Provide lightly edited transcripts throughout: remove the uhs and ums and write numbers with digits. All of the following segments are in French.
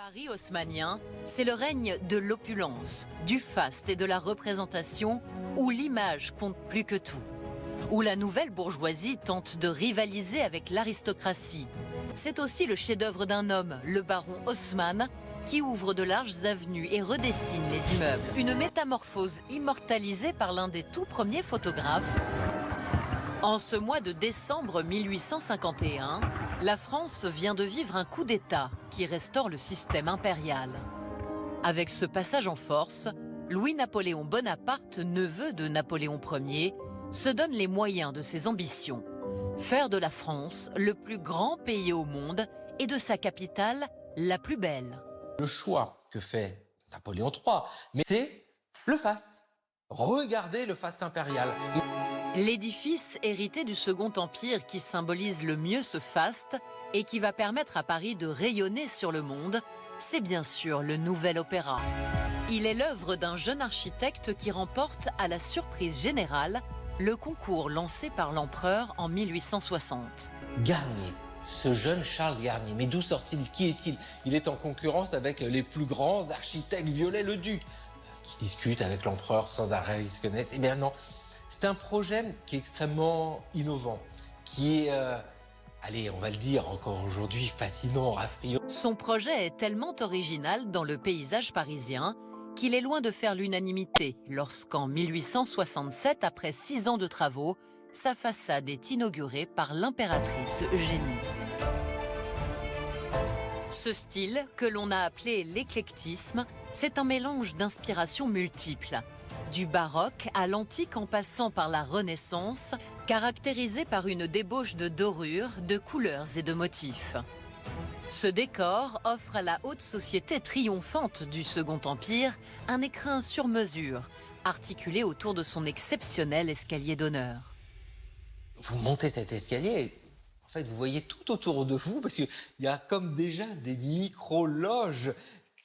Paris haussmannien, c'est le règne de l'opulence, du faste et de la représentation où l'image compte plus que tout. Où la nouvelle bourgeoisie tente de rivaliser avec l'aristocratie. C'est aussi le chef-d'œuvre d'un homme, le baron Haussmann, qui ouvre de larges avenues et redessine les immeubles. Une métamorphose immortalisée par l'un des tout premiers photographes. En ce mois de décembre 1851, la France vient de vivre un coup d'État qui restaure le système impérial. Avec ce passage en force, Louis-Napoléon Bonaparte, neveu de Napoléon Ier, se donne les moyens de ses ambitions. Faire de la France le plus grand pays au monde et de sa capitale la plus belle. Le choix que fait Napoléon III, mais c'est le faste. Regardez le faste impérial. L'édifice hérité du Second Empire qui symbolise le mieux ce faste et qui va permettre à Paris de rayonner sur le monde, c'est bien sûr le Nouvel Opéra. Il est l'œuvre d'un jeune architecte qui remporte, à la surprise générale, le concours lancé par l'empereur en 1860. Garnier, ce jeune Charles Garnier, mais d'où sort-il? Qui est-il? Il est en concurrence avec les plus grands architectes, Viollet-le-Duc, qui discutent avec l'empereur sans arrêt, ils se connaissent. Eh bien non, c'est un projet qui est extrêmement innovant, qui est, allez, on va le dire encore aujourd'hui, fascinant, rafraîchissant. Son projet est tellement original dans le paysage parisien qu'il est loin de faire l'unanimité lorsqu'en 1867, après 6 ans de travaux, sa façade est inaugurée par l'impératrice Eugénie. Ce style, que l'on a appelé l'éclectisme, c'est un mélange d'inspirations multiples. Du baroque à l'antique en passant par la Renaissance, caractérisé par une débauche de dorures, de couleurs et de motifs. Ce décor offre à la haute société triomphante du Second Empire un écrin sur mesure, articulé autour de son exceptionnel escalier d'honneur. Vous montez cet escalier, en fait, vous voyez tout autour de vous, parce qu'il y a comme déjà des micro-loges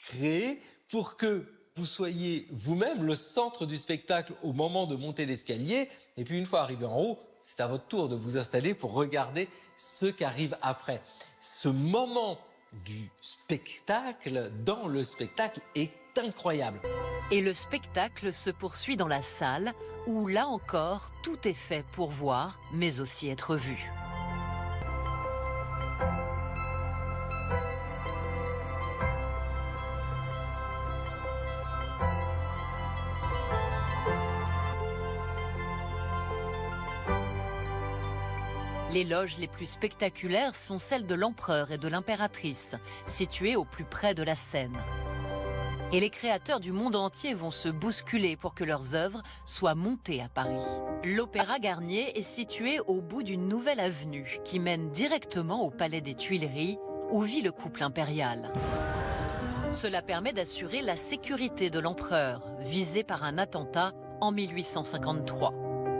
créées pour que vous soyez vous-même le centre du spectacle au moment de monter l'escalier. Et puis une fois arrivé en haut, c'est à votre tour de vous installer pour regarder ce qu'arrive après. Ce moment du spectacle, dans le spectacle, est incroyable. Et le spectacle se poursuit dans la salle, où là encore, tout est fait pour voir, mais aussi être vu. Les loges les plus spectaculaires sont celles de l'empereur et de l'impératrice, situées au plus près de la scène. Et les créateurs du monde entier vont se bousculer pour que leurs œuvres soient montées à Paris. L'Opéra Garnier est situé au bout d'une nouvelle avenue qui mène directement au Palais des Tuileries, où vit le couple impérial. Cela permet d'assurer la sécurité de l'empereur, visé par un attentat en 1853.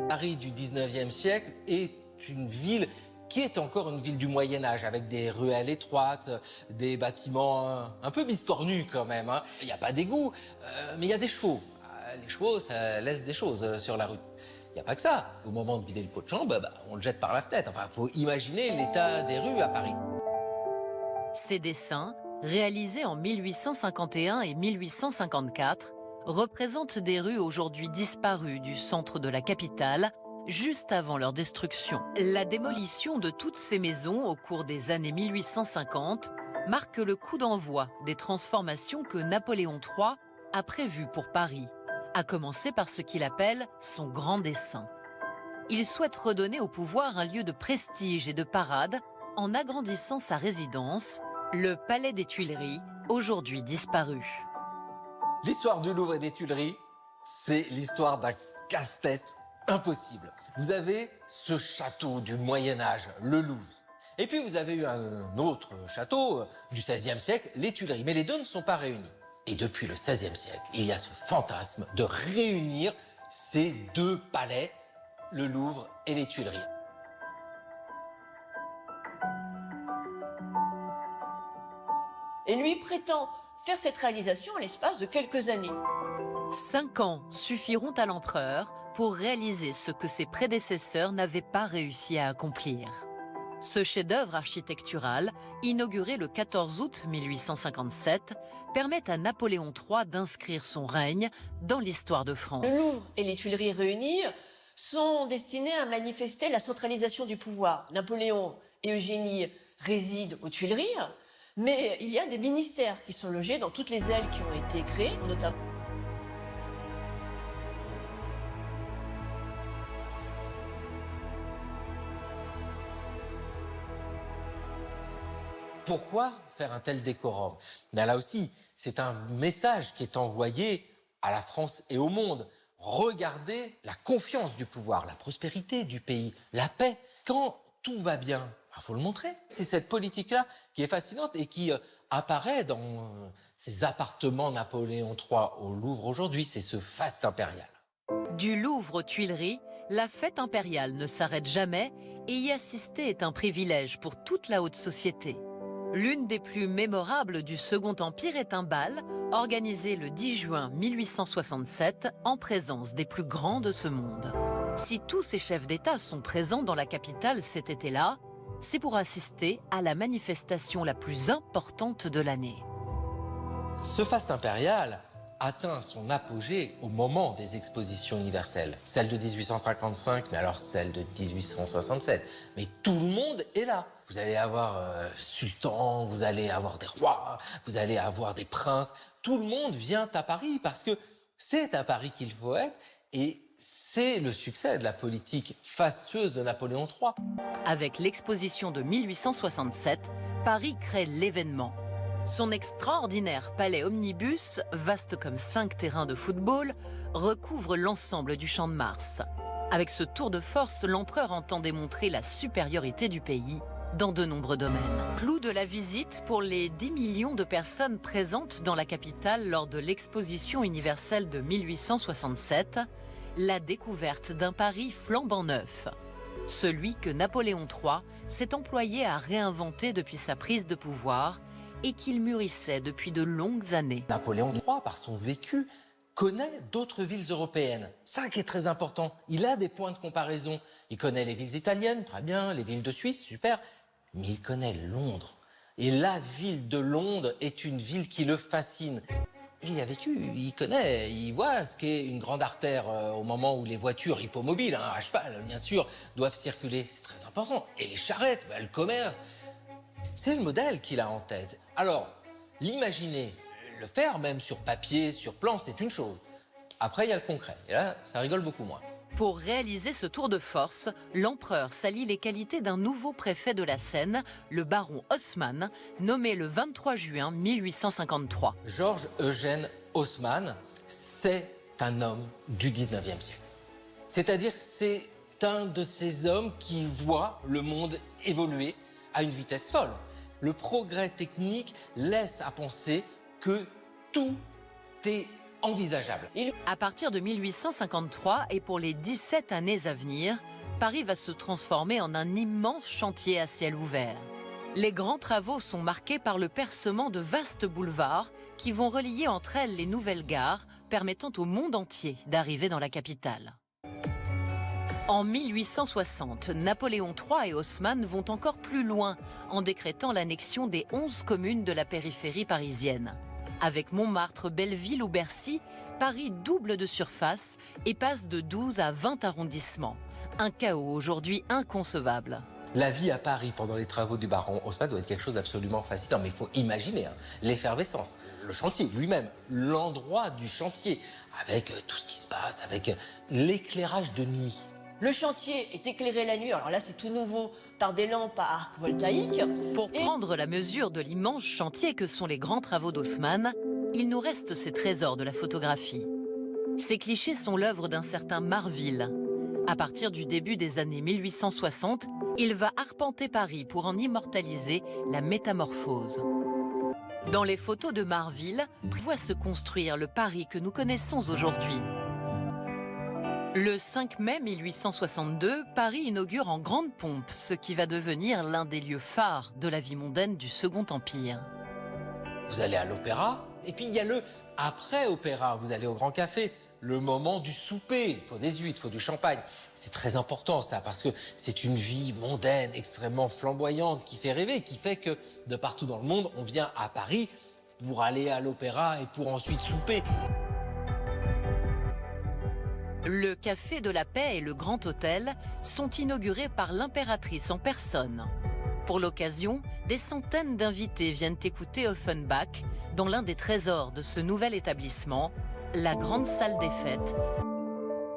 Paris du 19e siècle est une ville qui est encore une ville du Moyen-Âge, avec des ruelles étroites, des bâtiments un peu biscornus quand même. Hein. Il n'y a pas d'égout, mais il y a des chevaux. Les chevaux, ça laisse des choses sur la rue. Il n'y a pas que ça. Au moment de vider le pot de chambre, on le jette par la fenêtre. Enfin, il faut imaginer l'état des rues à Paris. Ces dessins, réalisés en 1851 et 1854, représentent des rues aujourd'hui disparues du centre de la capitale, juste avant leur destruction. La démolition de toutes ces maisons au cours des années 1850 marque le coup d'envoi des transformations que Napoléon III a prévues pour Paris, à commencer par ce qu'il appelle son grand dessein. Il souhaite redonner au pouvoir un lieu de prestige et de parade en agrandissant sa résidence, le Palais des Tuileries, aujourd'hui disparu. L'histoire du Louvre et des Tuileries, c'est l'histoire d'un casse-tête impossible. Vous avez ce château du Moyen-Âge, le Louvre. Et puis vous avez eu un autre château du XVIe siècle, les Tuileries. Mais les deux ne sont pas réunis. Et depuis le XVIe siècle, il y a ce fantasme de réunir ces deux palais, le Louvre et les Tuileries. Et lui prétend faire cette réalisation en l'espace de quelques années. 5 ans suffiront à l'empereur pour réaliser ce que ses prédécesseurs n'avaient pas réussi à accomplir. Ce chef-d'œuvre architectural, inauguré le 14 août 1857, permet à Napoléon III d'inscrire son règne dans l'histoire de France. Le Louvre et les Tuileries réunies sont destinés à manifester la centralisation du pouvoir. Napoléon et Eugénie résident aux Tuileries, mais il y a des ministères qui sont logés dans toutes les ailes qui ont été créées, notamment. Pourquoi faire un tel décorum? Mais là aussi, c'est un message qui est envoyé à la France et au monde. Regardez la confiance du pouvoir, la prospérité du pays, la paix. Quand tout va bien, il faut le montrer. C'est cette politique-là qui est fascinante et qui apparaît dans ces appartements Napoléon III au Louvre aujourd'hui. C'est ce faste impérial. Du Louvre aux Tuileries, la fête impériale ne s'arrête jamais et y assister est un privilège pour toute la haute société. L'une des plus mémorables du Second Empire est un bal organisé le 10 juin 1867 en présence des plus grands de ce monde. Si tous ces chefs d'État sont présents dans la capitale cet été-là, c'est pour assister à la manifestation la plus importante de l'année. Ce faste impérial atteint son apogée au moment des expositions universelles. Celle de 1855, mais alors celle de 1867. Mais tout le monde est là. Vous allez avoir sultans, vous allez avoir des rois, vous allez avoir des princes. Tout le monde vient à Paris parce que c'est à Paris qu'il faut être et c'est le succès de la politique fastueuse de Napoléon III. Avec l'exposition de 1867, Paris crée l'événement. Son extraordinaire palais omnibus, vaste comme 5 terrains de football, recouvre l'ensemble du Champ de Mars. Avec ce tour de force, l'empereur entend démontrer la supériorité du pays dans de nombreux domaines. Clou de la visite pour les 10 millions de personnes présentes dans la capitale lors de l'exposition universelle de 1867, la découverte d'un Paris flambant neuf. Celui que Napoléon III s'est employé à réinventer depuis sa prise de pouvoir et qu'il mûrissait depuis de longues années. Napoléon III, par son vécu, connaît d'autres villes européennes. Ça qui est très important. Il a des points de comparaison. Il connaît les villes italiennes, très bien, les villes de Suisse, super. Mais il connaît Londres. Et la ville de Londres est une ville qui le fascine. Il y a vécu, il connaît, il voit ce qu'est une grande artère au moment où les voitures hippomobiles, à cheval, bien sûr, doivent circuler. C'est très important. Et les charrettes, le commerce. C'est le modèle qu'il a en tête. Alors, l'imaginer, le faire même sur papier, sur plan, c'est une chose. Après, il y a le concret. Et là, ça rigole beaucoup moins. Pour réaliser ce tour de force, l'empereur s'allie les qualités d'un nouveau préfet de la Seine, le baron Haussmann, nommé le 23 juin 1853. Georges Eugène Haussmann, c'est un homme du 19e siècle. C'est-à-dire, c'est un de ces hommes qui voit le monde évoluer à une vitesse folle. Le progrès technique laisse à penser que tout est envisageable. À partir de 1853 et pour les 17 années à venir, Paris va se transformer en un immense chantier à ciel ouvert. Les grands travaux sont marqués par le percement de vastes boulevards qui vont relier entre elles les nouvelles gares, permettant au monde entier d'arriver dans la capitale. En 1860, Napoléon III et Haussmann vont encore plus loin en décrétant l'annexion des 11 communes de la périphérie parisienne. Avec Montmartre, Belleville ou Bercy, Paris double de surface et passe de 12 à 20 arrondissements. Un chaos aujourd'hui inconcevable. La vie à Paris pendant les travaux du baron Haussmann doit être quelque chose d'absolument fascinant. Mais il faut imaginer l'effervescence, le chantier lui-même, l'endroit du chantier, avec tout ce qui se passe, avec l'éclairage de nuit. Le chantier est éclairé la nuit, alors là c'est tout nouveau, par des lampes à arc voltaïque. Pour prendre la mesure de l'immense chantier que sont les grands travaux d'Haussmann, il nous reste ces trésors de la photographie. Ces clichés sont l'œuvre d'un certain Marville. À partir du début des années 1860, il va arpenter Paris pour en immortaliser la métamorphose. Dans les photos de Marville, on voit se construire le Paris que nous connaissons aujourd'hui. Le 5 mai 1862, Paris inaugure en grande pompe ce qui va devenir l'un des lieux phares de la vie mondaine du Second Empire. Vous allez à l'opéra, et puis il y a le après-opéra. Vous allez au Grand Café, le moment du souper. Il faut des huîtres, il faut du champagne. C'est très important ça, parce que c'est une vie mondaine, extrêmement flamboyante, qui fait rêver, qui fait que de partout dans le monde, on vient à Paris pour aller à l'opéra et pour ensuite souper. Le Café de la Paix et le Grand Hôtel sont inaugurés par l'impératrice en personne. Pour l'occasion, des centaines d'invités viennent écouter Offenbach dans l'un des trésors de ce nouvel établissement, la grande salle des fêtes.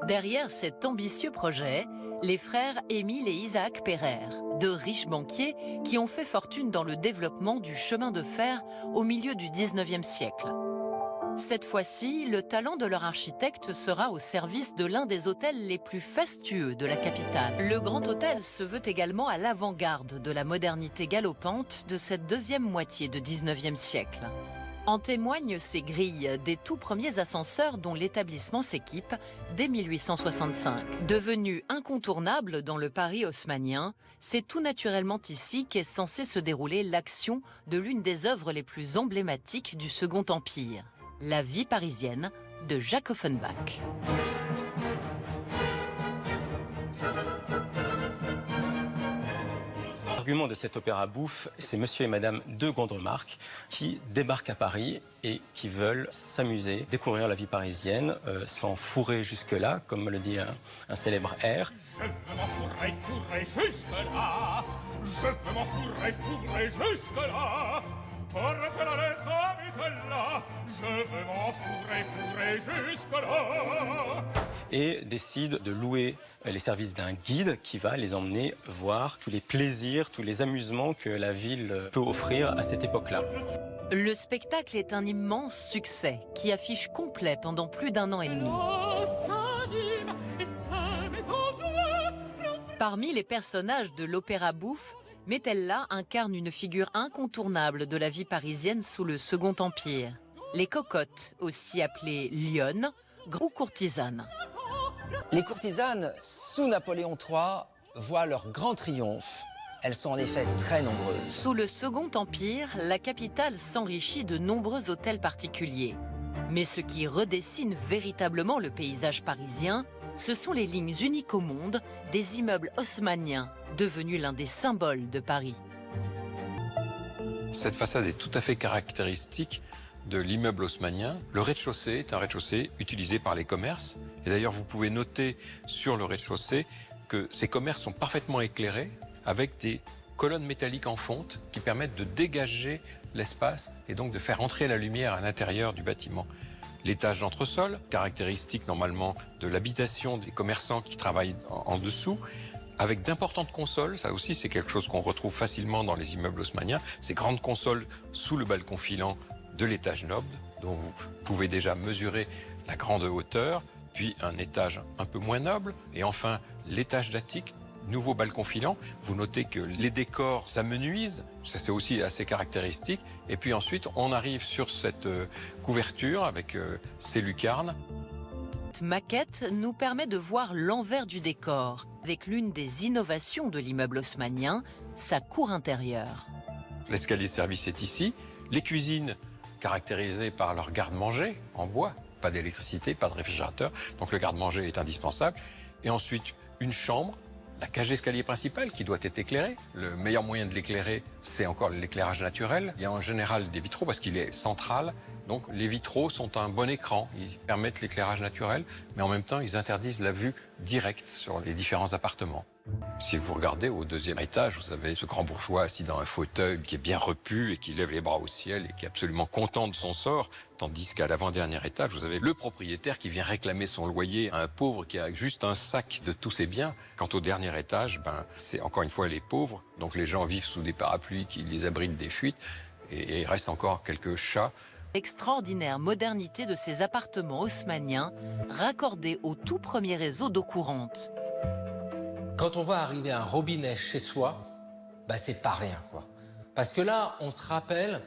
Derrière cet ambitieux projet, les frères Émile et Isaac Pereire, de riches banquiers qui ont fait fortune dans le développement du chemin de fer au milieu du 19e siècle. Cette fois-ci, le talent de leur architecte sera au service de l'un des hôtels les plus fastueux de la capitale. Le Grand Hôtel se veut également à l'avant-garde de la modernité galopante de cette deuxième moitié du 19e siècle. En témoignent ces grilles des tout premiers ascenseurs dont l'établissement s'équipe dès 1865. Devenu incontournable dans le Paris haussmannien, c'est tout naturellement ici qu'est censée se dérouler l'action de l'une des œuvres les plus emblématiques du Second Empire, La vie parisienne de Jacques Offenbach. L'argument de cet opéra bouffe, c'est monsieur et madame de Gondremarck qui débarquent à Paris et qui veulent s'amuser, découvrir la vie parisienne, sans fourrer jusque-là, comme le dit un célèbre air. Je peux m'en fourrer jusque-là. Je peux m'en fourrer jusque-là. Porte la lettre habite là. Je veux m'en fourrer jusque-là. Et décide de louer les services d'un guide qui va les emmener voir tous les plaisirs, tous les amusements que la ville peut offrir à cette époque-là. Le spectacle est un immense succès qui affiche complet pendant plus d'1 an et demi. Parmi les personnages de l'opéra bouffe, Metella incarne une figure incontournable de la vie parisienne sous le Second Empire. Les cocottes, aussi appelées lionnes ou courtisanes. Les courtisanes, sous Napoléon III, voient leur grand triomphe. Elles sont en effet très nombreuses. Sous le Second Empire, la capitale s'enrichit de nombreux hôtels particuliers. Mais ce qui redessine véritablement le paysage parisien, ce sont les lignes uniques au monde des immeubles haussmanniens, devenus l'un des symboles de Paris. Cette façade est tout à fait caractéristique de l'immeuble haussmannien. Le rez-de-chaussée est un rez-de-chaussée utilisé par les commerces. Et d'ailleurs, vous pouvez noter sur le rez-de-chaussée que ces commerces sont parfaitement éclairés avec des colonnes métalliques en fonte qui permettent de dégager l'espace et donc de faire entrer la lumière à l'intérieur du bâtiment. L'étage d'entresol, caractéristique normalement de l'habitation des commerçants qui travaillent en dessous, avec d'importantes consoles, ça aussi c'est quelque chose qu'on retrouve facilement dans les immeubles haussmanniens, ces grandes consoles sous le balcon filant de l'étage noble, dont vous pouvez déjà mesurer la grande hauteur, puis un étage un peu moins noble, et enfin l'étage d'attique, nouveau balcon filant. Vous notez que les décors s'amenuisent, ça c'est aussi assez caractéristique, et puis ensuite on arrive sur cette couverture avec ces lucarnes. Cette maquette nous permet de voir l'envers du décor, avec l'une des innovations de l'immeuble haussmannien, sa cour intérieure. L'escalier de service est ici, les cuisines caractérisées par leur garde-manger en bois, pas d'électricité, pas de réfrigérateur, donc le garde-manger est indispensable. Et ensuite, une chambre, la cage d'escalier principale qui doit être éclairée. Le meilleur moyen de l'éclairer, c'est encore l'éclairage naturel. Il y a en général des vitraux parce qu'il est central. Donc les vitraux sont un bon écran. Ils permettent l'éclairage naturel, mais en même temps, ils interdisent la vue directe sur les différents appartements. Si vous regardez au deuxième étage, vous avez ce grand bourgeois assis dans un fauteuil qui est bien repu et qui lève les bras au ciel et qui est absolument content de son sort. Tandis qu'à l'avant-dernier étage, vous avez le propriétaire qui vient réclamer son loyer à un pauvre qui a juste un sac de tous ses biens. Quant au dernier étage, c'est encore une fois les pauvres. Donc les gens vivent sous des parapluies qui les abritent des fuites. Et il reste encore quelques chats. L'extraordinaire modernité de ces appartements haussmanniens, raccordés au tout premier réseau d'eau courante. Quand on voit arriver un robinet chez soi, c'est pas rien, quoi. Parce que là, on se rappelle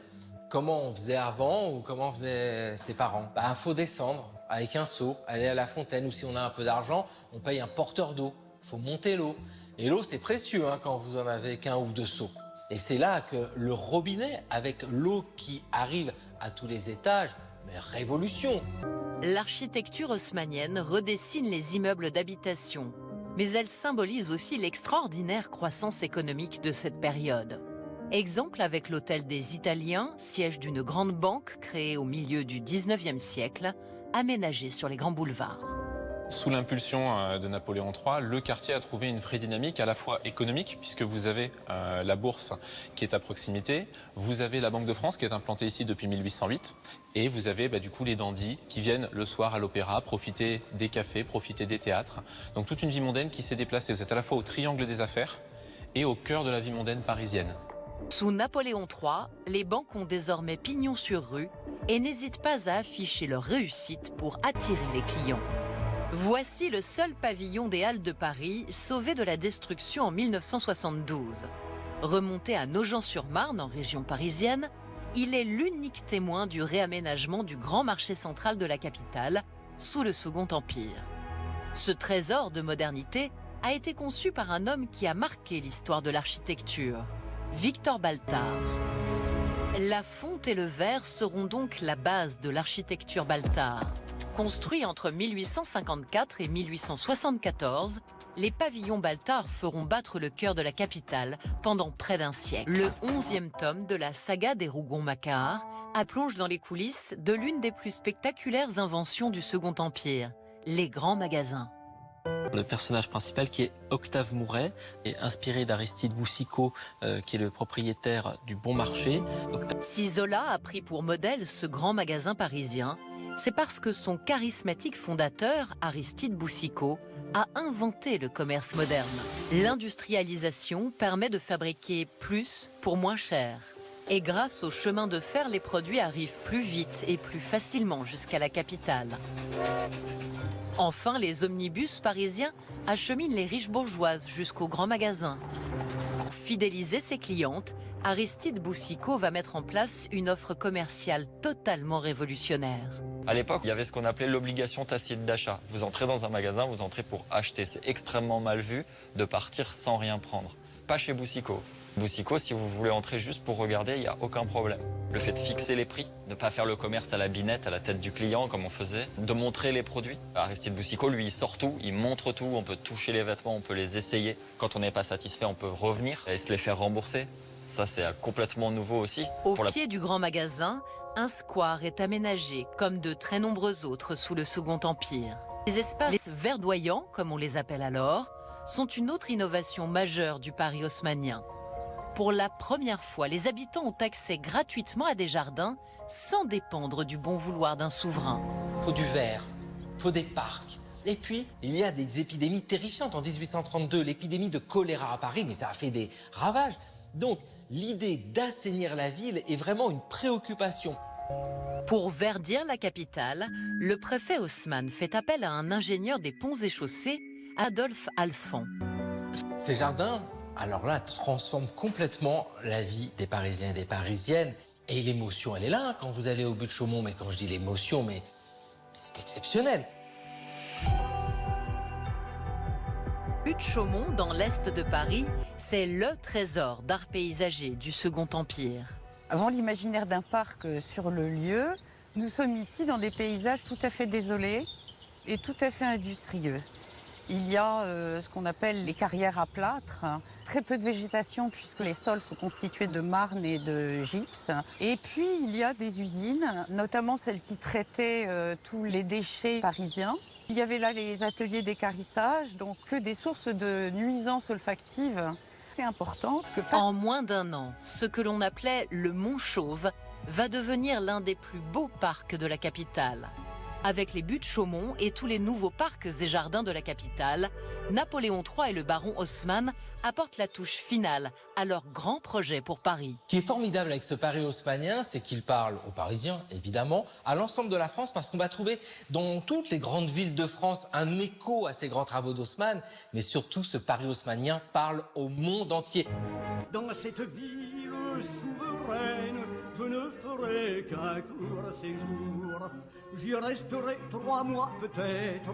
comment on faisait avant ou comment faisaient ses parents. Il faut descendre avec un seau, aller à la fontaine, ou si on a un peu d'argent, on paye un porteur d'eau. Il faut monter l'eau. Et l'eau, c'est précieux quand vous en avez qu'un ou deux seaux. Et c'est là que le robinet, avec l'eau qui arrive à tous les étages, mais révolution. L'architecture haussmannienne redessine les immeubles d'habitation, mais elle symbolise aussi l'extraordinaire croissance économique de cette période. Exemple avec l'hôtel des Italiens, siège d'une grande banque créée au milieu du 19e siècle, aménagé sur les grands boulevards. Sous l'impulsion de Napoléon III, le quartier a trouvé une vraie dynamique à la fois économique, puisque vous avez la bourse qui est à proximité, vous avez la Banque de France qui est implantée ici depuis 1808, et vous avez du coup les dandys qui viennent le soir à l'opéra profiter des cafés, profiter des théâtres. Donc toute une vie mondaine qui s'est déplacée. Vous êtes à la fois au triangle des affaires et au cœur de la vie mondaine parisienne. Sous Napoléon III, les banques ont désormais pignon sur rue et n'hésitent pas à afficher leur réussite pour attirer les clients. Voici le seul pavillon des Halles de Paris sauvé de la destruction en 1972. Remonté à Nogent-sur-Marne, en région parisienne, il est l'unique témoin du réaménagement du grand marché central de la capitale sous le Second Empire. Ce trésor de modernité a été conçu par un homme qui a marqué l'histoire de l'architecture, Victor Baltard. La fonte et le verre seront donc la base de l'architecture Baltard. Construits entre 1854 et 1874, les pavillons Baltard feront battre le cœur de la capitale pendant près d'un siècle. Le 11e tome de la saga des Rougon-Macquart plonge dans les coulisses de l'une des plus spectaculaires inventions du Second Empire, les grands magasins. Le personnage principal, qui est Octave Mouret, est inspiré d'Aristide Boucicaut, qui est le propriétaire du Bon Marché. Si Zola a pris pour modèle ce grand magasin parisien, c'est parce que son charismatique fondateur, Aristide Boucicaut, a inventé le commerce moderne. L'industrialisation permet de fabriquer plus pour moins cher. Et grâce au chemin de fer, les produits arrivent plus vite et plus facilement jusqu'à la capitale. Enfin, les omnibus parisiens acheminent les riches bourgeoises jusqu'aux grands magasins. Pour fidéliser ses clientes, Aristide Boucicaut va mettre en place une offre commerciale totalement révolutionnaire. À l'époque, il y avait ce qu'on appelait l'obligation tacite d'achat. Vous entrez dans un magasin, vous entrez pour acheter. C'est extrêmement mal vu de partir sans rien prendre. Pas chez Boucicaut. Boucicaut, si vous voulez entrer juste pour regarder, il n'y a aucun problème. Le fait de fixer les prix, de ne pas faire le commerce à la binette, à la tête du client, comme on faisait, de montrer les produits. Aristide Boucicaut, lui, il sort tout, il montre tout, on peut toucher les vêtements, on peut les essayer. Quand on n'est pas satisfait, on peut revenir et se les faire rembourser. Ça, c'est complètement nouveau aussi. Au pied du grand magasin, un square est aménagé, comme de très nombreux autres sous le Second Empire. Les espaces verdoyants, comme on les appelle alors, sont une autre innovation majeure du Paris haussmannien. Pour la première fois, les habitants ont accès gratuitement à des jardins sans dépendre du bon vouloir d'un souverain. Il faut du verre, il faut des parcs. Et puis, il y a des épidémies terrifiantes. En 1832, l'épidémie de choléra à Paris, mais ça a fait des ravages. Donc, l'idée d'assainir la ville est vraiment une préoccupation. Pour verdir la capitale, le préfet Haussmann fait appel à un ingénieur des ponts et chaussées, Adolphe Alphand. Ces jardins, alors là, transforment complètement la vie des Parisiens et des Parisiennes. Et l'émotion, elle est là quand vous allez au but de Chaumont. Mais quand je dis l'émotion, mais c'est exceptionnel. But de Chaumont, dans l'est de Paris, c'est le trésor d'art paysager du Second Empire. Avant l'imaginaire d'un parc sur le lieu, nous sommes ici dans des paysages tout à fait désolés et tout à fait industrieux. Il y a ce qu'on appelle les carrières à plâtre, très peu de végétation puisque les sols sont constitués de marne et de gypse. Et puis il y a des usines, notamment celles qui traitaient tous les déchets parisiens. Il y avait là les ateliers d'équarrissage, donc que des sources de nuisances olfactives. C'est important que... En moins d'un an, ce que l'on appelait le Mont Chauve va devenir l'un des plus beaux parcs de la capitale. Avec les buts de Chaumont et tous les nouveaux parcs et jardins de la capitale, Napoléon III et le baron Haussmann apportent la touche finale à leur grand projet pour Paris. Ce qui est formidable avec ce Paris haussmannien, c'est qu'il parle aux Parisiens, évidemment, à l'ensemble de la France, parce qu'on va trouver dans toutes les grandes villes de France un écho à ces grands travaux d'Haussmann, mais surtout ce Paris haussmannien parle au monde entier. Dans cette ville souveraine, je ne ferai qu'un court séjour. J'y resterai 3 mois peut-être.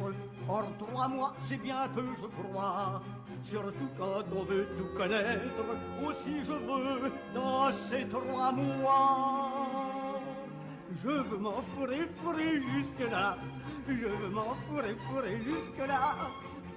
Or 3 mois c'est bien peu je crois. Surtout quand on veut tout connaître. Aussi je veux dans ces 3 mois Je veux m'enfourrer, fourrer jusque-là. Je veux m'enfourrer, fourrer jusque-là.